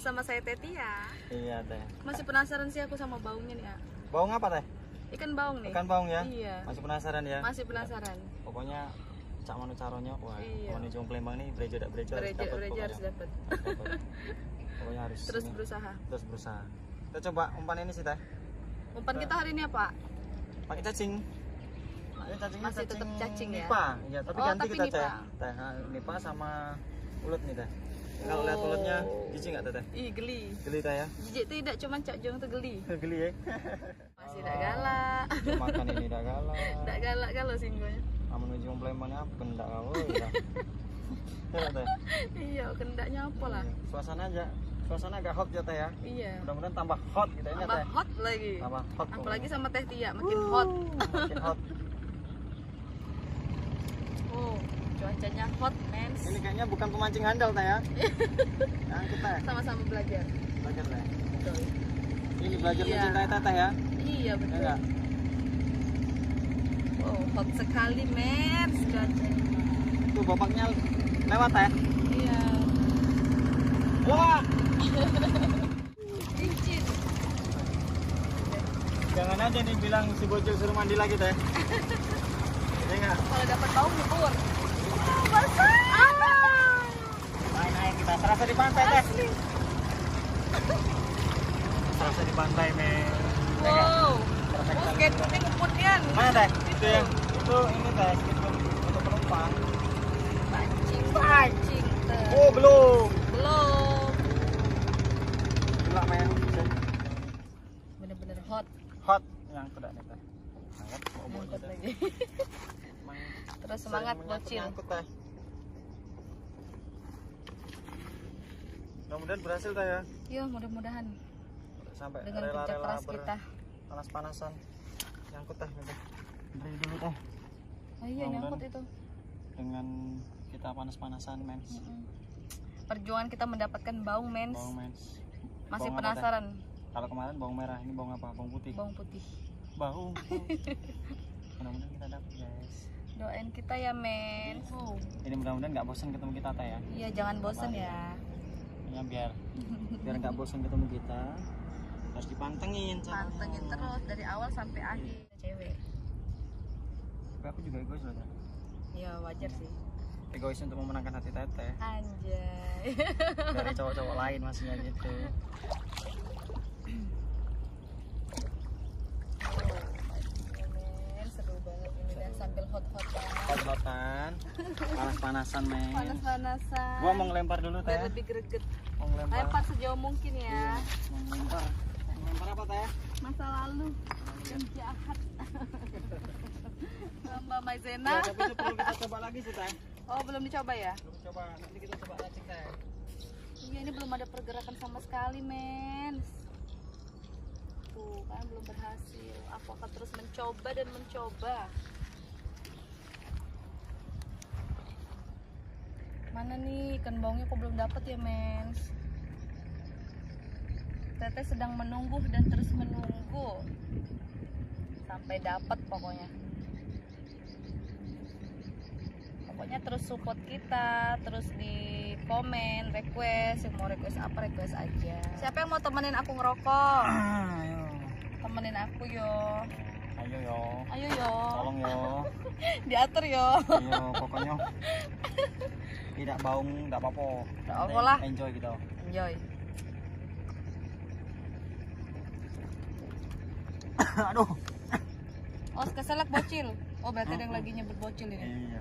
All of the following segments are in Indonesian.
bersama saya Tetia. Iya teh. Masih penasaran sih aku sama baungnya nih ya. Baung apa teh? Ikan baung nih. Ikan baung ya? Iya. Masih penasaran ya? Masih penasaran. Pokoknya cak manu caronya, wah, Iya. mau Jong Palembang nih berejo Berejo harus dapat. Pokoknya harus Terus ini, berusaha. terus berusaha. Kita coba umpan ini sih teh. Umpan kita hari ini apa? Pakai cacing. Ini cacingnya Masih tetap cacing ya? Nipa. Ya, tapi Oh, ganti tapi kita nipa. teh. Nipa sama ulet nih teh. Kalau lihat uletnya jijik nggak teh? Ih, geli. Geli teh ya? Jijik tidak cuma Cak Jong tuh geli. Geli ya? Masih tidak galak. Makan ini tidak galak. Tidak galak kalau singgonya. Menuju Palembang apa kendak kau ya. Ya teh. Iya, kendaknya apa lah? Suasana agak hot ya teh ya. Iya. Mudah-mudahan tambah hot kita ini Tambah teh. hot lagi. Tambah hot. Apalagi sama Teh Tia makin hot. Makin hot. Oh, cuacanya hot, mens. Ini kayaknya bukan pemancing handal teh ya. Nah, kita Sama-sama belajar. belajar teh. Betul. Ini belajar Iya. mencintai teteh ya. Iya, Ya betul. enggak? Oh, hot sekali, mens. Cuacanya. Tuh bapaknya lewat teh. Iya. Wah, Cincin. jangan aja nih bilang si bocil suruh mandi lagi teh. Ya enggak? Kalau dapat bau nyebur. Basah. Naik kita serasa di pantai teh. Asli. Serasa di pantai men. Ya enggak? Wow. Serasa kita Skateboardnya ngebutnian. mana teh? Itu yang itu ini teh skateboard untuk penumpang. Pancing. Oh belum. Belum. Gila men. Bener-bener hot. Hot yang kuda nih teh. Sangat mau Ngangkut teh. lagi. Terus semangat bocil. Nyangkut teh. Mudah-mudahan berhasil teh ya. Yo, mudah-mudahan Sampai dengan kerja rela-rela keras kita. panas-panasan nyangkut teh nih teh. Beri dulu teh Oh iya, nyangkut itu. dengan kita panas-panasan mens. Perjuangan kita mendapatkan baung, mens. Bawang mens. Masih Bawang apa, teh? penasaran. Kalau kemarin bawang merah, ini bawang apa? Bawang putih. Bawang putih. Bawang. Mudah-mudahan kita dapat guys. Doain kita ya, mens. Ini mudah-mudahan nggak bosan ketemu kita teh ya. Iya, jangan bosan ya. Ya biar nggak bosan ketemu kita harus dipantengin. caranya. Pantengin terus dari awal sampai akhir. Cewek. Tapi aku juga egois loh teh. Ya wajar sih. Egois untuk memenangkan hati teteh. Anjay. Dari cowok-cowok lain maksudnya gitu. Men, seru banget ini dan sambil hot-hotan. Hot-hotan, panas-panasan men. Panas-panasan. Gua mau ngelempar dulu teh. Biar lebih greget. Mau ngelempar. Lempar sejauh mungkin ya. Mau ngelempar. Mau ngelempar apa teh? Masa lalu yang jahat. Mbak Maizena. Ya, tapi itu perlu kita coba lagi sih teh. Oh, belum dicoba ya? Belum coba, nanti kita coba racik teh. Iya, ini belum ada pergerakan sama sekali, mens. Tuh, kan belum berhasil. Aku akan terus mencoba dan mencoba. Mana nih ikan baungnya kok belum dapat ya, mens? Teteh sedang menunggu dan terus menunggu sampai dapat pokoknya. Pokoknya terus support kita, terus di komen, request, yang mau request apa request aja. Siapa yang mau temenin aku ngerokok? Ayo. Temenin aku yo. Ayo yo. Ayo yo. Tolong yo. Diatur yo. Ayo pokoknya tidak baung, enggak apa-apa. Nggak apa-apa lah. Enjoy gitu. Enjoy. Aduh. Oh, keselak bocil. Oh, berarti ada yang lagi nyebut bocil ini. Iya.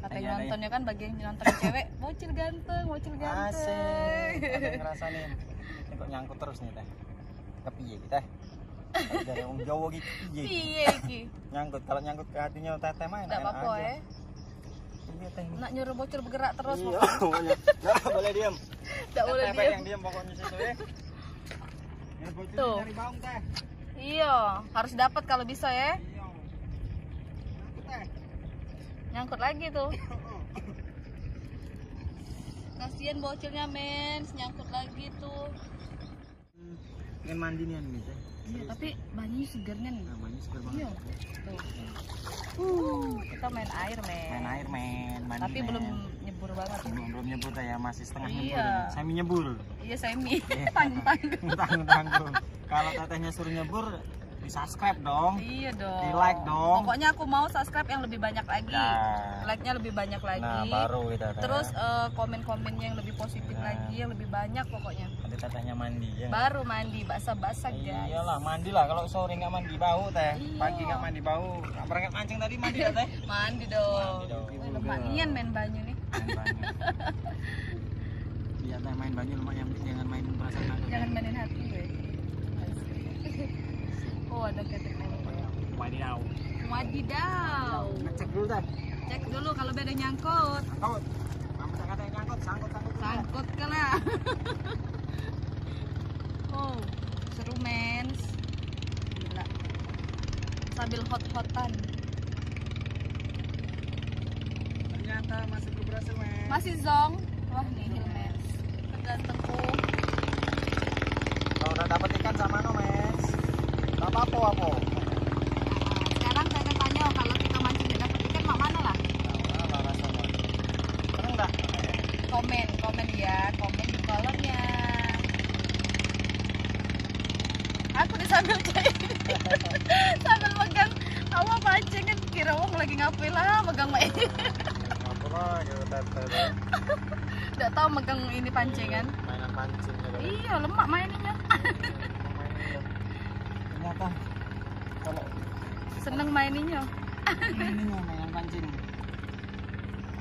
Kata Iya, yang nontonnya kan bagian nonton cewek, bocil ganteng, bocil ganteng. Asik. Ada yang ngerasa nih. Ini kok nyangkut terus nih teh. Kepiye kita? Dari orang Jawa gitu piye? Piye iki? Nyangkut, kalau nyangkut ke hatinya teteh mah Enggak apa-apa ya. Iya teh. Nak nyuruh bocil bergerak terus. Iya, pokoknya. Nggak boleh diam. Enggak boleh Teteh diam. yang diam pokoknya situ ya. Ya bocil Tuh. dari baung teh. Iya, harus dapat kalau bisa ya. Iya. Nyangkut teh. Nyangkut lagi tuh. Kasihan bocilnya, mens, nyangkut lagi tuh. Pengen mandi nih teh. Iya, tapi banyak segernya nih. Namanya segar banget. Iya. Kita main air, men. Main air, men. Mandi, Tapi men. belum nyebur banget. belum nyebur ya, masih setengah Iya. nyebur. Semi nyebur. Iya, semi. Tanggung-tanggung. Tanggung. Kalau tetehnya suruh nyebur, di subscribe dong. Iya dong. Di like dong. Pokoknya aku mau subscribe yang lebih banyak lagi. Nah. Like-nya lebih banyak lagi. Nah, baru kita. Terus komen-komennya yang lebih positif lagi, yang lebih banyak pokoknya. Nanti tetehnya mandi ya. Baru mandi, basah-basah guys. Iyalah, mandi lah. Kalau sore nggak mandi bau teh. Iya. Pagi nggak mandi bau. Berangkat mancing tadi mandi ya teh. Mandi dong. Mandi dong. Wih, lemak nian main banyu nih. Main banyu. Iya teh, main banyu lemak, yang penting jangan main perasaan aku. Jangan mainin hati gue. Oh, ada ketek lagi. Wadidaw. Wadidaw. Ngecek dulu teh. Cek dulu kalau beda nyangkut. Sangkut. Kamu kata yang nyangkut, sangkut. Sangkut ke lah. Oh, seru mens. Gila. Sambil hot-hotan. Ternyata masih belum berhasil, men. Masih zong. Wah, nihil mens. Tergantengku. Kalau udah dapet ikan sama no, mes. Gak apa-apa. Sekarang saya tanya, kalau kita mancing tidak dapat ikan, mak mana lah? Nah, rasanya. Seneng enggak? Komen ya, komen di kolomnya. Aku disambil cek, sambil megang awak pancing kan, kira wong lagi ngapain lah, megang main. Apa lah, ya Nggak tahu megang ini pancingan. mainan pancing ya. Iya, lemak mainnya. Ternyata kalau Seneng maininnya. mainnya mainan pancing.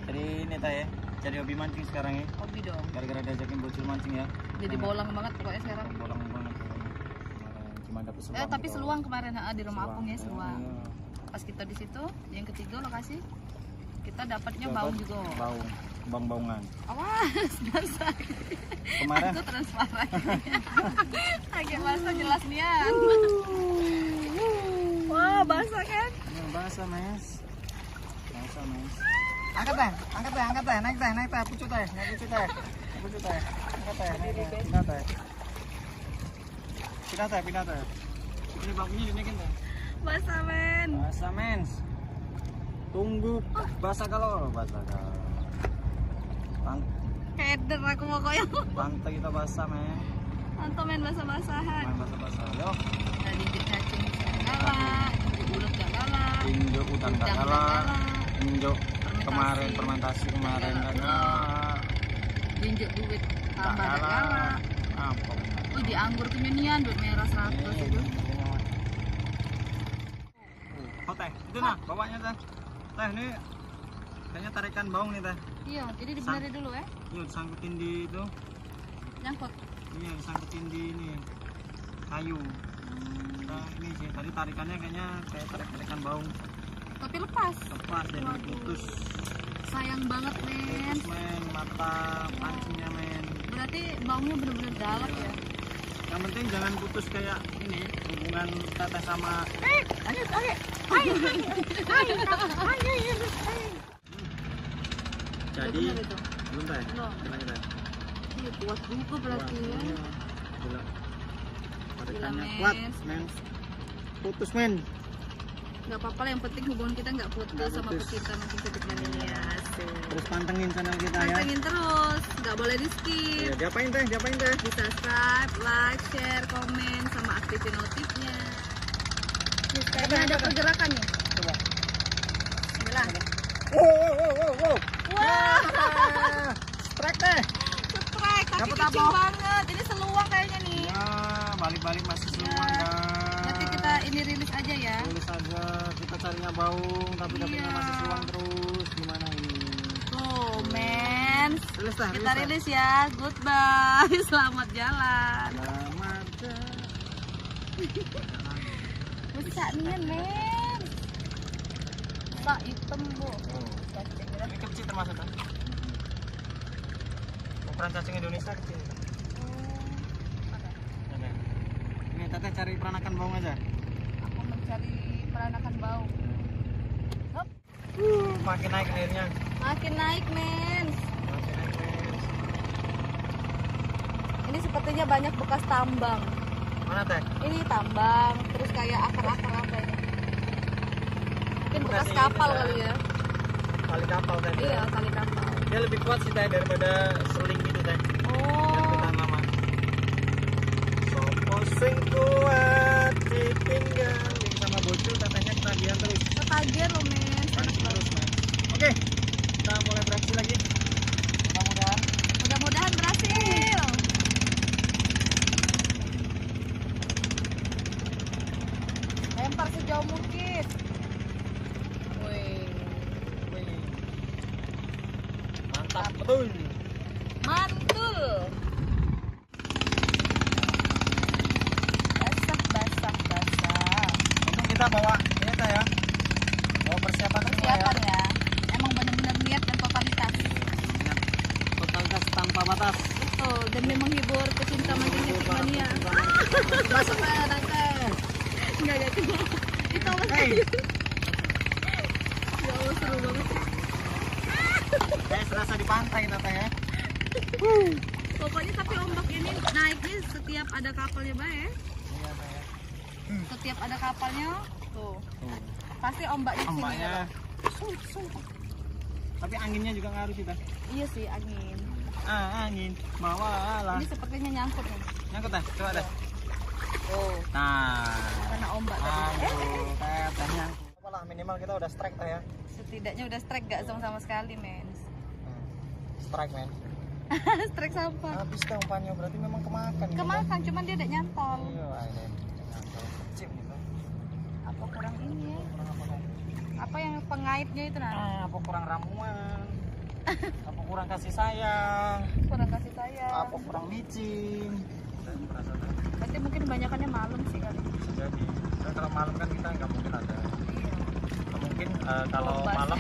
Jadi ini teh ya, jadi hobi mancing sekarang ya. Hobi dong. Gara-gara diajakin bocil mancing ya. Jadi bolang banget pokoknya sekarang. Bolang banget. Cuma dapet seluang. Tapi gitu. seluang kemarin di rumah Seluang. Apung ya, seluang. Iya. Pas kita di situ, yang ketiga lokasi, kita dapatnya Dapat baung juga. Baung-baungan. Awas, basah. Kemarin Itu transparan. Agak basah jelas nian. Wah, basah kan? ini basah, mes. Basah, mes. Angkat teh, naik teh, pucuk teh. Angkat teh. Pindah teh. Ini bangkunya dinaikin teh. Basah men. Basah, mens. Tunggu basah kalau. Keder aku pokoknya. Pantai kita basah, men. Nonton main basah-basahan. Main basah-basah. Yo. Tadi kita cacing gak galak, bulut gak galak, Tinjo udang gak udang galak. Tinjo Fermentasi. kemarin fermentasi kemarin Gak gak galak. galak. jinjek duit tambah Gak gak galak. Apa? Wih, di anggur kenyunian duit merah 100 itu. Oh teh, itu nah bawanya teh. Teh ini kayaknya tarikan baung nih teh. Iya, jadi dibenerin dulu ya. Yuk disangkutin di itu. Nyangkut. Iya disangkutin di ini kayu. Nah ini sih tadi tarikannya kayaknya kayak tarikan baung. Tapi lepas. Lepas dan Waduh. putus. Sayang banget men. Putus, men, mata pancingnya, men. Berarti baungnya bener-bener dalam ya. Yang penting jangan putus kayak ini hubungan teteh sama. Jadi Bener itu. belum teh. Belum. Gimana teh? Iya, kuat juga berarti ya. Gila. Tarikannya Gila, kuat, Mes. men. Putus, men. Gak apa-apa lah, yang penting hubungan kita gak putus Nggak sama putus. pecinta makin sedikit ini ya. Asik. Terus pantengin channel kita ya. Pantengin terus, gak boleh di skip. Iya, diapain teh? Di subscribe, like, share, komen, sama aktifin notifnya. Nih, kayaknya ada pergerakan nih. Coba. Bilang. Wow. Wah, Strike teh. strike, kaki Dapet kecil apa? banget. Ini seluang kayaknya nih. Ya, balik-balik masih Ya. seluang, guys. Nanti kita ini rilis aja ya. Tulis aja, kita carinya baung, tapi dapetnya Iya. masih seluang terus. Gimana ini? Tuh, men. Rilis teh, Kita teh. rilis ya. Goodbye. Selamat jalan. Selamat jalan. Besar nih, men. Besar hitam, Bu. Cacing ya. Ini kecil termasuk kan? Ukuran cacing Indonesia kecil. Ini teteh cari peranakan baung aja. Aku mencari peranakan bau. Hop. Makin naik airnya. Makin naik, men. Makin naik, men. Ini sepertinya banyak bekas tambang. Mana teh? Ini tambang, terus kayak akar-akar apa ini? Mungkin bekas Bekasnya kapal ini, kali ya. Tali kapal teh. Iya, tali kapal. Dia lebih kuat sih teh daripada seling gitu teh. Oh. Yang kita lama. Sopo sing kuat ditinggal sama bocil katanya ketagihan terus. Ketagihan loh men. Panas terus men. Oke, kita mulai beraksi lagi. Mudah-mudahan. Mudah-mudahan berhasil. Lempar sejauh mungkin. Wih. Wih. Mantap betul. Mantul. Basah. Untung kita bawa ini teh ya. Bawa persiapan semua Persiapan ya. Emang benar-benar niat dan totalitas. Ingat, totalitas tanpa batas. Betul, demi menghibur pecinta mancing mania. Masuk teh nanti. Enggak cuma. Itu apa sih? Hey. Ya Allah seru banget. Kayak serasa di pantai kita teh ya. Pokoknya tapi ombak ini naiknya setiap ada kapalnya bae. Iya teh ya. Setiap ada kapalnya tuh. Tuh. Pasti ombaknya sini. Ombaknya. Tapi anginnya juga ngaruh sih teh. Iya sih angin. Angin bawalah. Ini sepertinya nyangkut nih. Nyangkut teh, coba teh. Oh, Nah, karena ombak tadi. kayak teh nyangkut. Apalah minimal kita udah strike teh ya. Setidaknya udah strike gak zong sama sekali, men. Strike men. Strike sampah. Habis teh umpannya berarti memang kemakan. Kemakan, cuman dia udah nyantol. Iya, ini nyantol kecil gitu. Apa kurang ini ya? Kurang apa teh? Apa yang pengaitnya itu nah? Apa kurang ramuan? Apa kurang kasih sayang? Kurang kasih sayang. Apa kurang micin? Dan merasa teh. Berarti mungkin kebanyakannya malam sih kali. Bisa jadi. Soalnya kalau malam kan kita nggak mungkin ada. Iya. Mungkin kalau Oh, basah. malam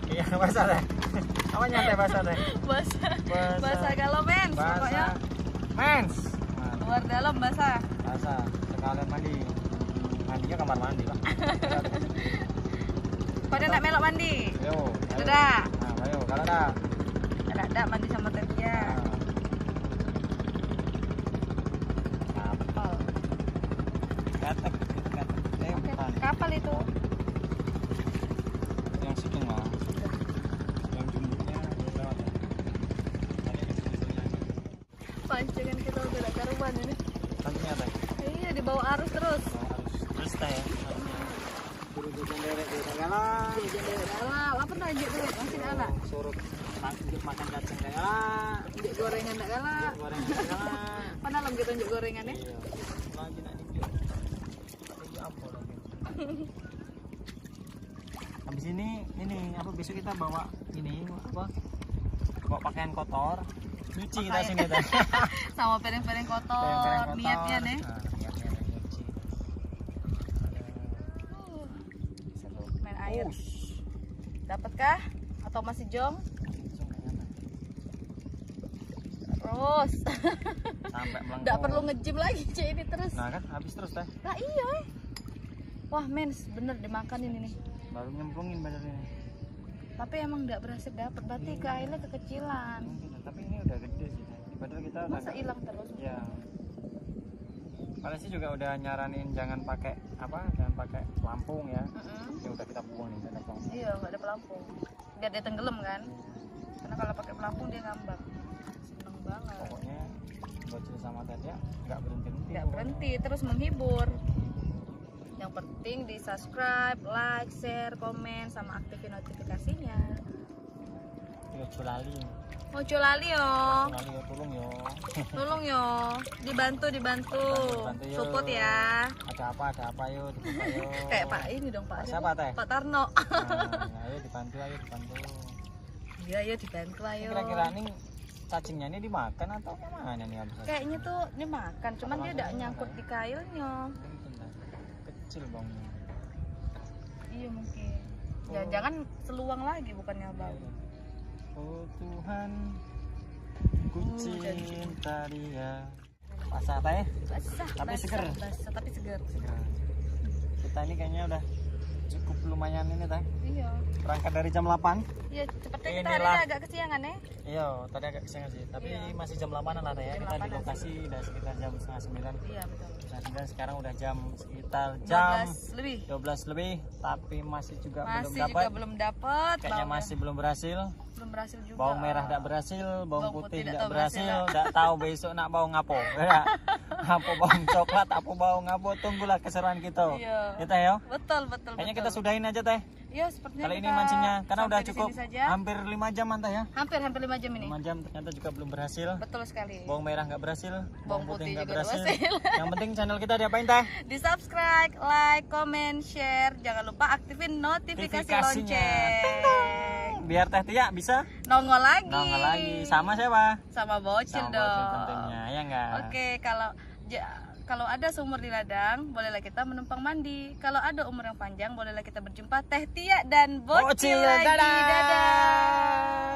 iya basah deh. Apa nyantai basah deh? Basah galau, men. Pokoknya Mens. luar dalam basah. Basah. Sekalian mandi. Mandinya kamar mandi lah. Pada nak melok mandi. Yo. Sudah. Nah, ayo kalau dah. Ada mandi sama Tetia. Kapal. Katek. Oke, kapal itu. Yang situ mah. Yang jumbunya lewat. Pancingan kita udah gak karuan ini. Kantornya teh. Iya, di bawah arus terus. Harus terus teh ya. Buru jajan derek di galah. Alah, apa tuh aja tuh? Masih ada. Surut makan kacang kayak Njuk gorengan tak kalah. goreng kayak. Mana lem kita njuk gorengannya? Iya. Lagi nak dibiar. Lagi apa lagi? Habis ini apa besok kita bawa ini apa? Bawa pakaian kotor. Nyuci kita Pakaian. sini teh. Sama piring-piring kotor. Piring-piring kotor. Niatnya nih. Nah, niatnya nih, nyuci. Seru main air. Ush. Dapatkah? Atau masih jong? Langsung kayaknya. Terus. Sampai melengkung. Nggak perlu nge-gym lagi Cik ini terus. Nah kan habis terus teh. Lah iya. Wah mens, bener dimakan ini nih. Baru nyemplungin badannya. Tapi emang nggak berhasil dapet. Berarti ke airnya kekecilan. Mungkin, tapi ini udah gede sih. Padahal kita udah Masa hilang terus? ya. Padahal sih juga udah nyaranin jangan pakai jangan pakai pelampung ya. Ya udah kita buang nih ada pelampung. Iya, nggak ada pelampung. Biar dia tenggelam kan. Karena kalau pakai pelampung dia ngambang. Seneng banget. Pokoknya bocil sama Tetia nggak berhenti Nggak berhenti, terus menghibur. Yang penting di subscribe, like, share, komen, sama aktifin notifikasinya. Yo culali. Oh lali yo, Culali yo tolong yo. tolong yo, dibantu, Bantu yo. support ya. Ada apa yo dibuka yo. Kayak Pak ini dong Pak. Siapa teh? Pak Tarno. Nah, ayo dibantu. Iya ya dibantu ayo. Kira-kira nih cacingnya ini dimakan atau gimana nih habis? Kayaknya tuh dimakan, cuman dia udah nyangkut di kailnya. Kecil bang. Iya mungkin. Ya jangan seluang lagi bukannya bau. Oh Tuhan, ku jadi. cinta dia. Basah teh? Basah, Tapi basah, seger. basah, tapi seger. Kita ini kayaknya udah cukup lumayan ini teh. Iya. Berangkat dari jam 8. Iya, cepetnya kita hari Inilah. ini agak kesiangan ya. Iya, tadi agak kesiangan sih. Tapi Iya. masih jam 8 lah teh ya. Jam Kita di 8-an lokasi udah sekitar jam setengah 9. Iya, betul. Setengah 9 sekarang udah jam sekitar jam 12 lebih. 12 lebih, tapi masih juga belum Masih dapat. juga belum dapat. Kayaknya masih belum berhasil. belum berhasil juga. Bawang merah tidak berhasil, bawang Bawang putih putih tidak tak berhasil, berhasil, tidak tahu besok nak bawang ngapo. Ya. Apa bawang coklat, apa bawang ngapo, tunggulah keseruan kita. Iya. Kita ya. Betul, betul. Kayaknya betul. kita sudahin aja teh. Iya, sepertinya Kali ini kita mancingnya karena udah sampai di cukup sini saja. hampir 5 jam mantah ya. Hampir 5 jam ini. 5 jam ternyata juga belum berhasil. Betul sekali. Bawang merah nggak berhasil, Bawang putih nggak juga berhasil. nggak berhasil. Yang penting channel kita diapain teh? Di subscribe, like, comment, share. Jangan lupa aktifin notifikasi Notifikasinya. lonceng. Biar Teh Tia bisa Nongol lagi. nongol lagi sama siapa? Sama bocil Sama dong. bocil tentunya, ya enggak? Oke, kalau ada sumur di ladang, bolehlah kita menumpang mandi. Kalau ada umur yang panjang, bolehlah kita berjumpa Teh Tia dan Bocil Bocil, lagi. dadah. Dadah.